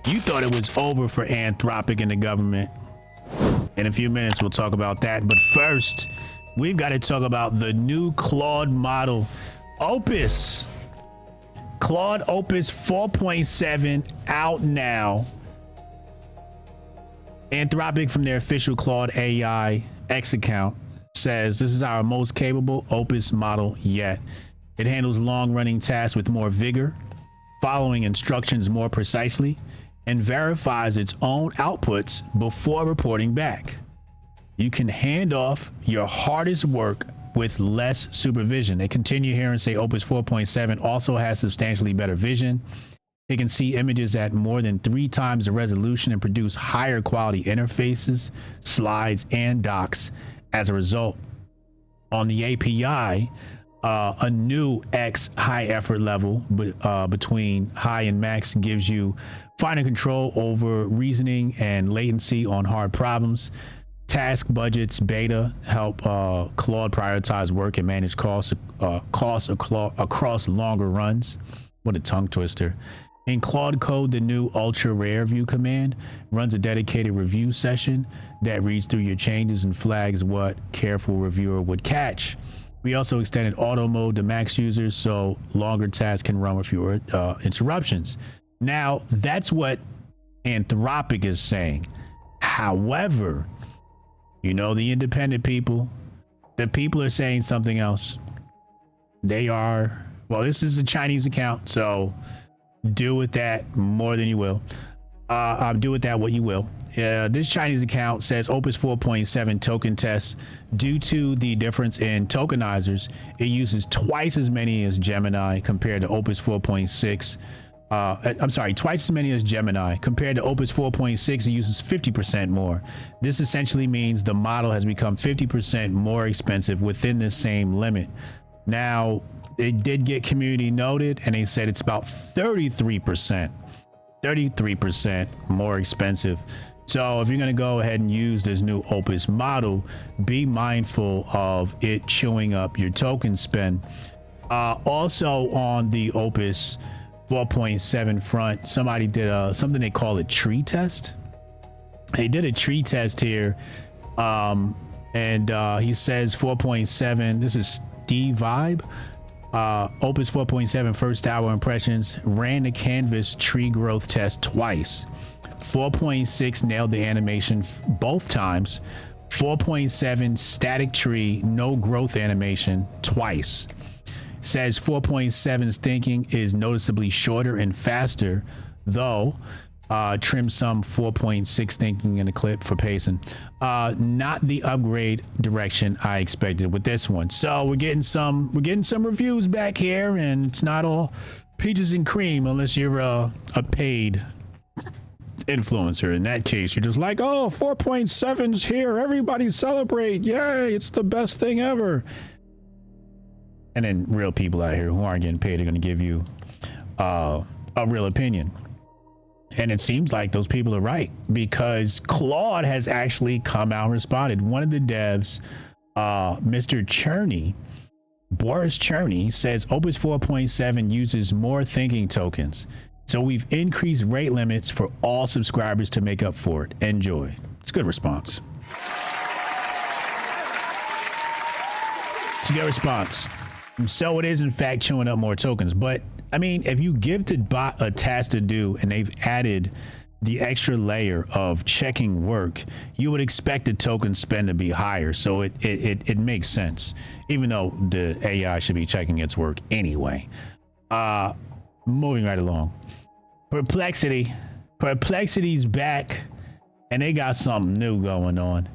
You thought it was over for Anthropic and the government. In a few minutes, we'll talk about that. But first, we've got to talk about the new Claude model, Opus. Claude Opus 4.7 out now. Anthropic, from their official Claude AI X account, says this is our most capable Opus model yet. It handles long-running tasks with more vigor, following instructions more precisely, and verifies its own outputs before reporting back. You can hand off your hardest work with less supervision. They continue here and say Opus 4.7 also has substantially better vision. It can see images at more than 3 times the resolution and produce higher quality interfaces, slides, and docs as a result. On the API, a new X high effort level between high and max gives you finer control over reasoning and latency on hard problems. Task budgets beta help Claude prioritize work and manage costs across longer runs. What a tongue twister. In Claude Code, the new ultra rare view command runs a dedicated review session that reads through your changes and flags what careful reviewer would catch. We also extended auto mode to max users so longer tasks can run with fewer interruptions. Now, that's what Anthropic is saying. However, you know, the independent people, the people are saying something else. They are, well, this is a Chinese account, so do with that more than you will. Do with that what you will. This Chinese account says Opus 4.7 token tests. Due to the difference in tokenizers, it uses twice as many as Gemini compared to Opus 4.6. Twice as many as Gemini. Compared to Opus 4.6, it uses 50% more. This essentially means the model has become 50% more expensive within the same limit. Now, it did get community noted, and they said it's about 33% more expensive. So if you're going to go ahead and use this new Opus model, be mindful of it chewing up your token spend. Also on the Opus 4.7 front, somebody did something they call a tree test. They did a tree test here, and he says 4.7. This is Steve Vibe. Opus 4.7 first hour impressions ran the canvas tree growth test twice. 4.6 nailed the animation both times. 4.7 static tree, no growth animation twice. Says 4.7's thinking is noticeably shorter and faster, though trim some 4.6 thinking in the clip for pacing. Not the upgrade direction I expected with this one. So we're getting some reviews back here, and it's not all peaches and cream unless you're a paid influencer. In that case, you're just like, oh, 4.7's here, everybody celebrate, yay, it's the best thing ever. And then real people out here who aren't getting paid are going to give you a real opinion. And it seems like those people are right, because Claude has actually come out and responded. One of the devs, Mr. Cherney, Boris Cherney, says Opus 4.7 uses more thinking tokens. So we've increased rate limits for all subscribers to make up for it. Enjoy. It's a good response. It's a good response. So it is in fact chewing up more tokens. But I mean, if you give the bot a task to do and they've added the extra layer of checking work, you would expect the token spend to be higher. So it makes sense, even though the AI should be checking its work anyway. Moving right along. Perplexity's back, and they got something new going on.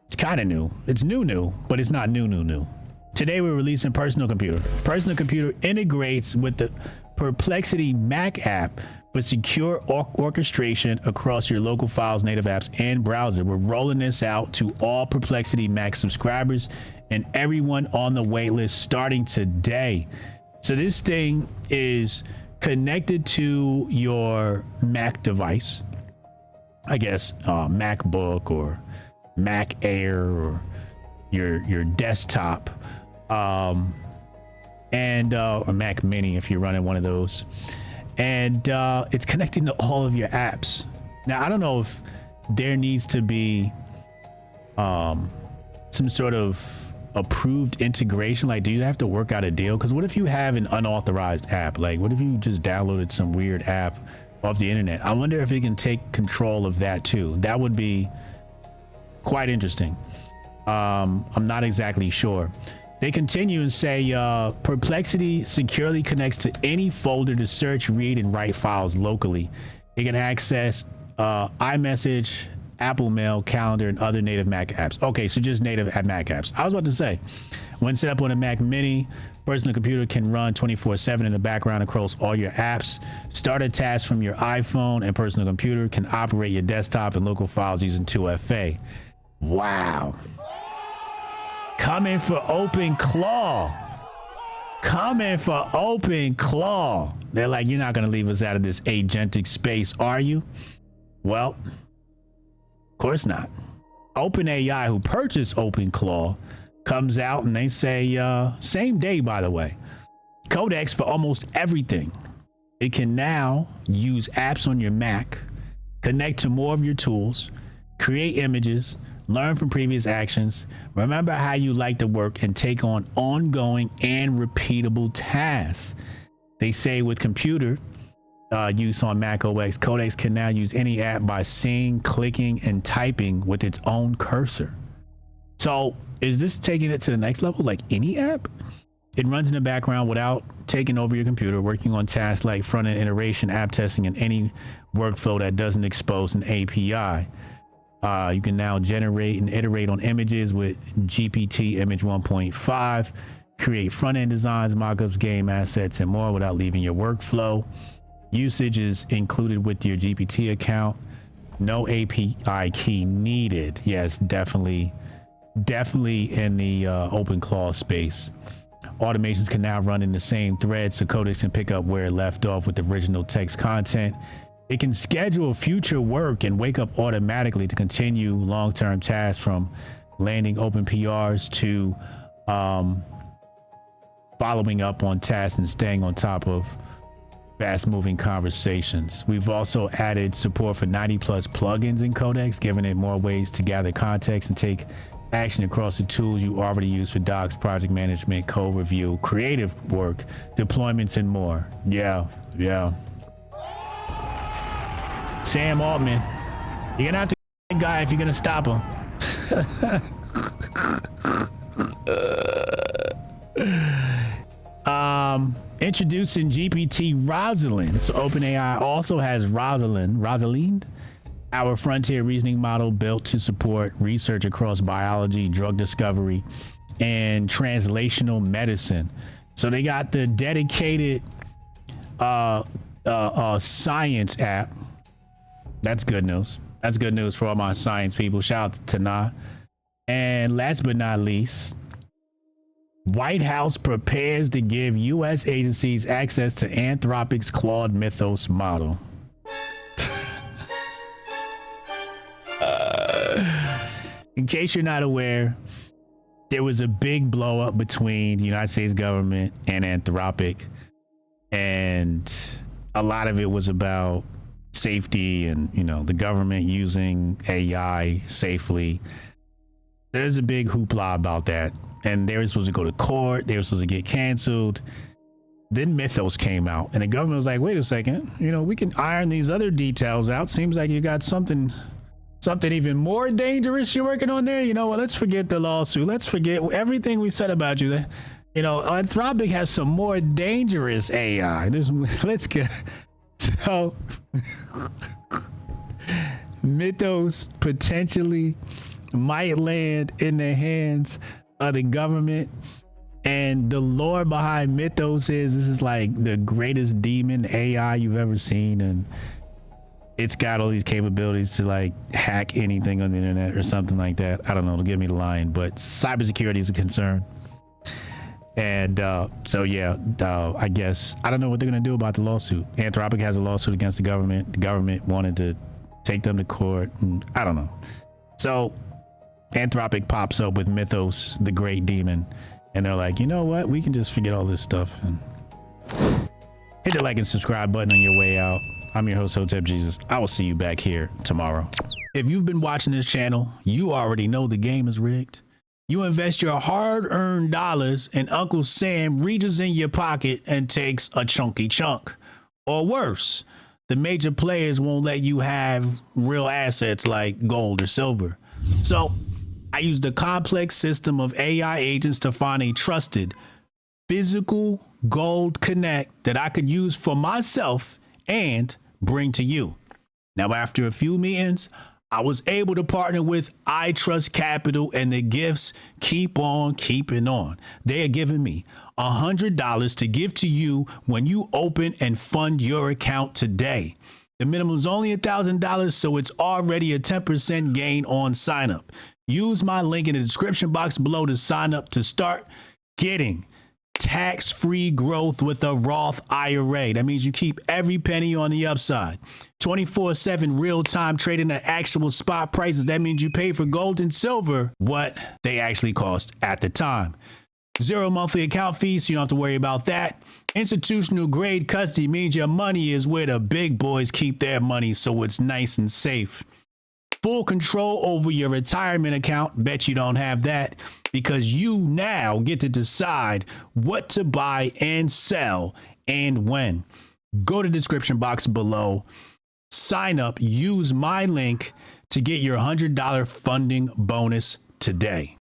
It's kind of new. It's new, but it's not new. Today we're releasing Personal Computer. Personal Computer integrates with the Perplexity Mac app for secure orchestration across your local files, native apps, and browser. We're rolling this out to all Perplexity Mac subscribers and everyone on the waitlist starting today. So this thing is connected to your Mac device, I guess MacBook or Mac Air or your desktop, or Mac Mini if you're running one of those. and it's connecting to all of your apps. Now, I don't know if there needs to be some sort of approved integration. Like, do you have to work out a deal? Because what if you have an unauthorized app? Like, what if you just downloaded some weird app off the internet? I wonder if it can take control of that too. That would be quite interesting. I'm not exactly sure. They continue and say Perplexity securely connects to any folder to search, read, and write files locally. It can access iMessage, Apple Mail, Calendar, and other native Mac apps. Okay, so just native Mac apps. I was about to say, when set up on a Mac Mini, personal computer can run 24/7 in the background across all your apps. Start a task from your iPhone, and personal computer can operate your desktop and local files using 2FA. Wow. Coming for OpenClaw. Coming for OpenClaw. They're like, you're not going to leave us out of this agentic space, are you? Well, of course not. OpenAI, who purchased OpenClaw, comes out and they say, same day, by the way, CODEX for almost everything. It can now use apps on your Mac, connect to more of your tools, create images, learn from previous actions, remember how you like to work, and take on ongoing and repeatable tasks. They say with computer use on Mac OS, CODEX can now use any app by seeing, clicking, and typing with its own cursor. So is this taking it to the next level? Like any app? It runs in the background without taking over your computer, working on tasks like front-end iteration, app testing, and any workflow that doesn't expose an API. You can now generate and iterate on images with GPT Image 1.5, create front-end designs, mockups, game assets, and more without leaving your workflow. Usage is included with your GPT account. No API key needed. Yes, definitely in the OpenClaw space. Automations can now run in the same thread, so CODEX can pick up where it left off with the original text content. It can schedule future work and wake up automatically to continue long-term tasks, from landing open PRs to following up on tasks and staying on top of fast-moving conversations. We've also added support for 90+ plugins in CODEX, giving it more ways to gather context and take action across the tools you already use for docs, project management, code review, creative work, deployments, and more. Yeah. Sam Altman, you're gonna have to guy if you're gonna stop him. Introducing GPT-ROSALIND. So OpenAI also has ROSALIND, our frontier reasoning model built to support research across biology, drug discovery, and translational medicine. So they got the dedicated science app. That's good news. That's good news for all my science people. Shout out to Tana. And last but not least, White House prepares to give U.S. agencies access to Anthropic's Claude Mythos model. In case you're not aware, there was a big blow up between the United States government and Anthropic, and a lot of it was about safety and, the government using AI safely. There's a big hoopla about that, and they were supposed to go to court. They were supposed to get canceled. Then Mythos came out, and the government was like, wait a second, we can iron these other details out. Seems like you got something even more dangerous you're working on there. Let's forget the lawsuit. Let's forget everything we said about you. Anthropic has some more dangerous AI. Let's get... So Mythos potentially might land in the hands of the government, and the lore behind Mythos is this is like the greatest demon AI you've ever seen, and it's got all these capabilities to like hack anything on the internet or something like that. I don't know, don't give me the line, but cybersecurity is a concern. And I guess I don't know what they're gonna do about the lawsuit. Anthropic has a lawsuit against the government. The government wanted to take them to court, and I don't know. So Anthropic pops up with Mythos, the great demon, and they're like, you know what? We can just forget all this stuff. Hit the like and subscribe button on your way out. I'm your host, Hotep Jesus. I will see you back here tomorrow. If you've been watching this channel, you already know the game is rigged. You invest your hard-earned dollars and Uncle Sam reaches in your pocket and takes a chunky chunk. Or worse, the major players won't let you have real assets like gold or silver. So I used a complex system of AI agents to find a trusted physical gold connect that I could use for myself and bring to you. Now, after a few meetings, I was able to partner with I Trust Capital, and the gifts keep on keeping on. They are giving me $100 to give to you when you open and fund your account today. The minimum is only $1,000, so it's already a 10% gain on sign up. Use my link in the description box below to sign up to start getting tax-free growth with a Roth IRA. That means you keep every penny on the upside. 24/7 real-time trading at actual spot prices. That means you pay for gold and silver what they actually cost at the time. 0 monthly account fees, so you don't have to worry about that. Institutional grade custody means your money is where the big boys keep their money, so it's nice and safe. Full control over your retirement account. Bet you don't have that, because you now get to decide what to buy and sell and when. Go to the description box below. Sign up. Use my link to get your $100 funding bonus today.